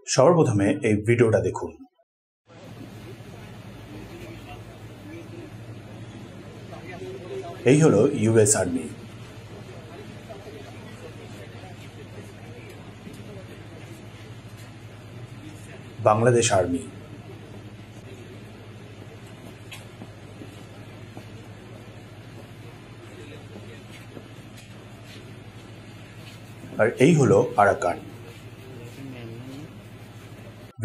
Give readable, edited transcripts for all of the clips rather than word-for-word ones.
সবার প্রথমে এই ভিডিওটা দেখুন। এই হলো ইউএস আর্মি। বাংলাদেশ আর্মি, আর এই হলো আরাকান।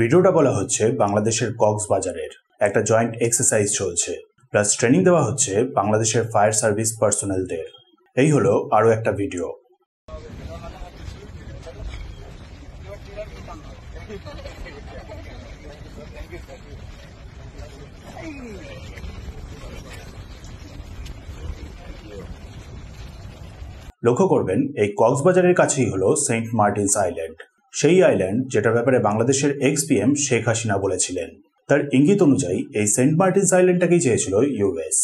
ভিডিওটা বলা হচ্ছে বাংলাদেশের কক্সবাজারের একটা জয়েন্ট এক্সারসাইজ চলছে, প্লাস ট্রেনিং দেওয়া হচ্ছে বাংলাদেশের ফায়ার সার্ভিস পার্সোনালদের। এই হলো আরো একটা ভিডিও। লক্ষ্য করবেন এই কক্সবাজারের কাছেই হলো সেন্ট মার্টিনস আইল্যান্ড, সেই আইল্যান্ড যেটার ব্যাপারে বাংলাদেশের এক্স-পিএম শেখ হাসিনা বলেছিলেন। তার ইঙ্গিত অনুযায়ী এই সেন্ট মার্টিনস আইল্যান্ডটাকেই চেয়েছিল ইউএস,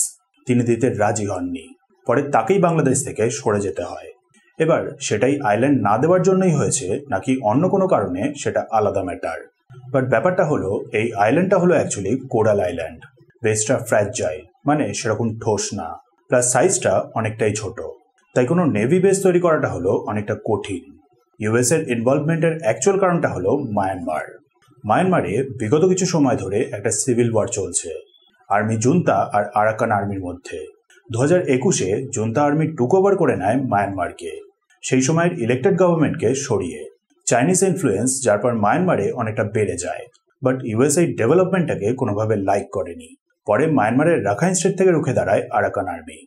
তিনি দিতে রাজি হননি। পরে তাকেই বাংলাদেশ থেকে সরে যেতে হয়। এবার সেটাই আইল্যান্ড না দেওয়ার জন্যই হয়েছে নাকি অন্য কোনো কারণে সেটা আলাদা ম্যাটার। বাট ব্যাপারটা হলো এই আইল্যান্ডটা হলো অ্যাকচুয়ালি কোরাল আইল্যান্ড। বেসটা ফ্র্যাজাইল, মানে সেরকম ঠোস না, প্লাস সাইজটা অনেকটাই ছোট। তাই কোনো নেভি বেস তৈরি করাটা হলো অনেকটা কঠিন। ইউএস এর ইনভলভমেন্টের অ্যাকচুয়াল কারণটা হলো মায়ানমার। মায়ানমারে বিগত কিছু সময় ধরে একটা সিভিল ওয়ার চলছে আর্মি জুন্তা আর আরাকান আর্মির মধ্যে। 2021-এ জুন্তা আর্মি টুক ওভার করে নেয় মায়ানমারকে, সেই সময়ের ইলেক্টেড গভর্নমেন্টকে সরিয়ে। চাইনিজ ইনফ্লুয়েন্স যার পর মায়ানমারে অনেকটা বেড়ে যায়, বাট ইউএস এই ডেভেলপমেন্টটাকে কোনোভাবে লাইক করেনি। পরে মায়ানমারের রাখাইন স্টেট থেকে রুখে দাঁড়ায় আরাকান আর্মি।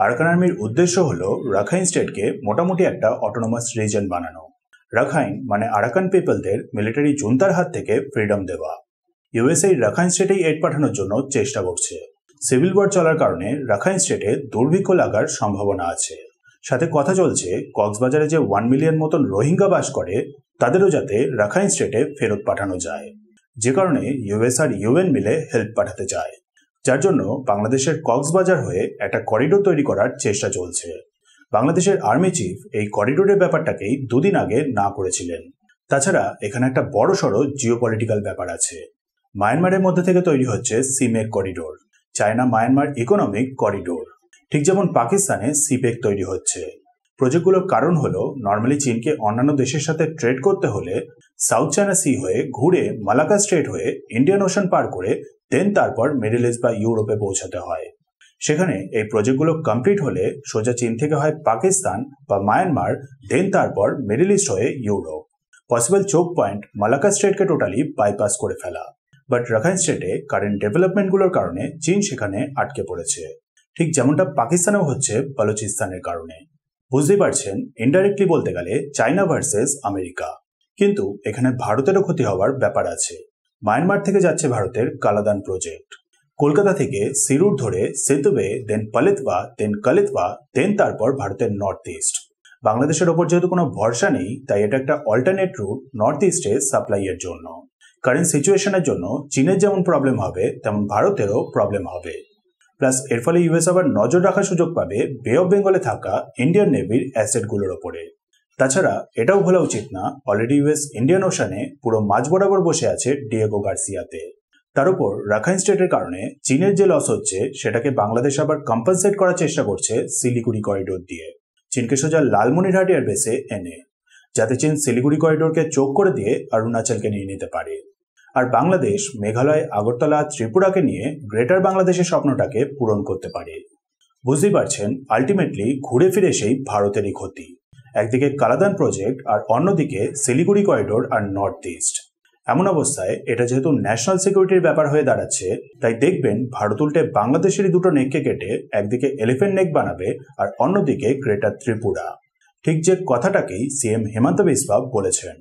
আরাকান আর্মির উদ্দেশ্য হলো রাখাইন স্টেটকে মোটামুটি একটা অটোনোমাস রিজন বানানো। রাখাইন মানে আরাকান পিপলদের মিলিটারি জুন্তার হাত থেকে ফ্রিডম দেওয়া। ইউএস এই রাখাইন স্টেটেই এড পাঠানোর জন্য চেষ্টা করছে। সিভিল ওয়ার চলার কারণে রাখাইন স্টেটে দুর্ভিক্ষ লাগার সম্ভাবনা আছে। সাথে কথা চলছে কক্সবাজারে যে 1 মিলিয়ন মতন রোহিঙ্গা বাস করে তাদেরও যাতে রাখাইন স্টেটে ফেরত পাঠানো যায়, যে কারণে ইউএস আর ইউএন মিলে হেল্প পাঠাতে চায়। যার জন্য বাংলাদেশের কক্সবাজার হয়ে একটা করিডোর তৈরি করার চেষ্টা চলছে। বাংলাদেশের আর্মি চিফ এই করিডোরের ব্যাপারটাকেই 2 দিন আগে না করেছিলেন। তাছাড়া এখানে একটা বড়সড় জিওপলিটিক্যাল ব্যাপার আছে। মায়ানমারের মধ্যে থেকে তৈরি হচ্ছে CMEC corridor, China Myanmar economic corridor. ঠিক যেমন পাকিস্তানে সিপেক তৈরি হচ্ছে। প্রজেক্টগুলোর কারণ হলো নর্মালি চীনকে অন্যান্য দেশের সাথে ট্রেড করতে হলে সাউথ চায়না সি হয়ে ঘুরে মালাক্কা স্ট্রেট হয়ে ইন্ডিয়ান ওশান পার করে দেন তারপর মিডল ইস্ট বা ইউরোপে পৌঁছাতে হয়। সেখানে এই প্রজেক্টগুলো কমপ্লিট হলে সোজা চীন থেকে হয় পাকিস্তান বা মায়ানমার, দেন তারপর মিডল ইস্ট হয়ে Europe. Possible choke point Malacca স্ট্রেটকে টোটালি বাইপাস করে ফেলা। বাট রাখাইন স্টেটে কারেন্ট ডেভেলপমেন্টগুলোর কারণে চীন সেখানে আটকে পড়েছে, ঠিক যেমনটা পাকিস্তানেও হচ্ছে বালুচিস্তানের কারণে। বুঝতেই পারছেন, ইনডাইরেক্টলি বলতে গেলে চায়না ভার্সেস আমেরিকা। কিন্তু এখানে ভারতেরও ক্ষতি হওয়ার ব্যাপার আছে। মায়ানমার থেকে যাচ্ছে ভারতের কালাদান প্রজেক্ট। কলকাতা থেকে সিরুট ধরে সেতুবে, দেন পালেতওয়া, দেন কালেতওয়া, দেন তারপর ভারতের নর্থ ইস্ট। বাংলাদেশের ওপর যেহেতু কোনো ভরসা নেই, তাই এটা একটা অল্টারনেট রুট নর্থ ইস্টে সাপ্লাইয়ের জন্য। কারেন্ট সিচুয়েশনের জন্য চীনের যেমন প্রবলেম হবে তেমন ভারতেরও প্রবলেম হবে। প্লাস এর ফলে ইউএস আবার নজর রাখার সুযোগ পাবে বে অফ বেঙ্গলে থাকা ইন্ডিয়ান নেভির অ্যাসেটগুলোর ওপরে। তাছাড়া এটাও ভোলা উচিত না, অলরেডি ইউএস ইন্ডিয়ান ওশানে পুরো মাঝ বরাবর বসে আছে ডিয়েগো গার্সিয়াতে। তার উপর রাখাইন স্টেটের কারণে চীনের যে লস হচ্ছে সেটাকে বাংলাদেশ আবার কম্পেনসেট করার চেষ্টা করছে শিলিগুড়ি করিডোর দিয়ে, চীনকে সোজা লালমনিরহাট এয়ার বেসে এনে, যাতে চীন শিলিগুড়ি করিডোরকে চোখ করে দিয়ে অরুণাচলকে নিয়ে নিতে পারে। আর বাংলাদেশ মেঘালয়, আগরতলা, ত্রিপুরাকে নিয়ে গ্রেটার বাংলাদেশের স্বপ্নটাকে পূরণ করতে পারে। বুঝতেই পারছেন, আলটিমেটলি ঘুরে ফিরে সেই ভারতেরই ক্ষতি। একদিকে কালাদান প্রজেক্ট আর অন্যদিকে শিলিগুড়ি করিডোর আর নর্থ ইস্ট। এমন অবস্থায় এটা যেহেতু ন্যাশনাল সিকিউরিটির ব্যাপার হয়ে দাঁড়াচ্ছে, তাই দেখবেন ভারত উল্টে বাংলাদেশেরই দুটো নেককে কেটে একদিকে এলিফেন্ট নেক বানাবে আর অন্যদিকে গ্রেটার ত্রিপুরা। ঠিক যে কথাটাকেই সিএম হেমন্ত বিসওয়া বলেছেন।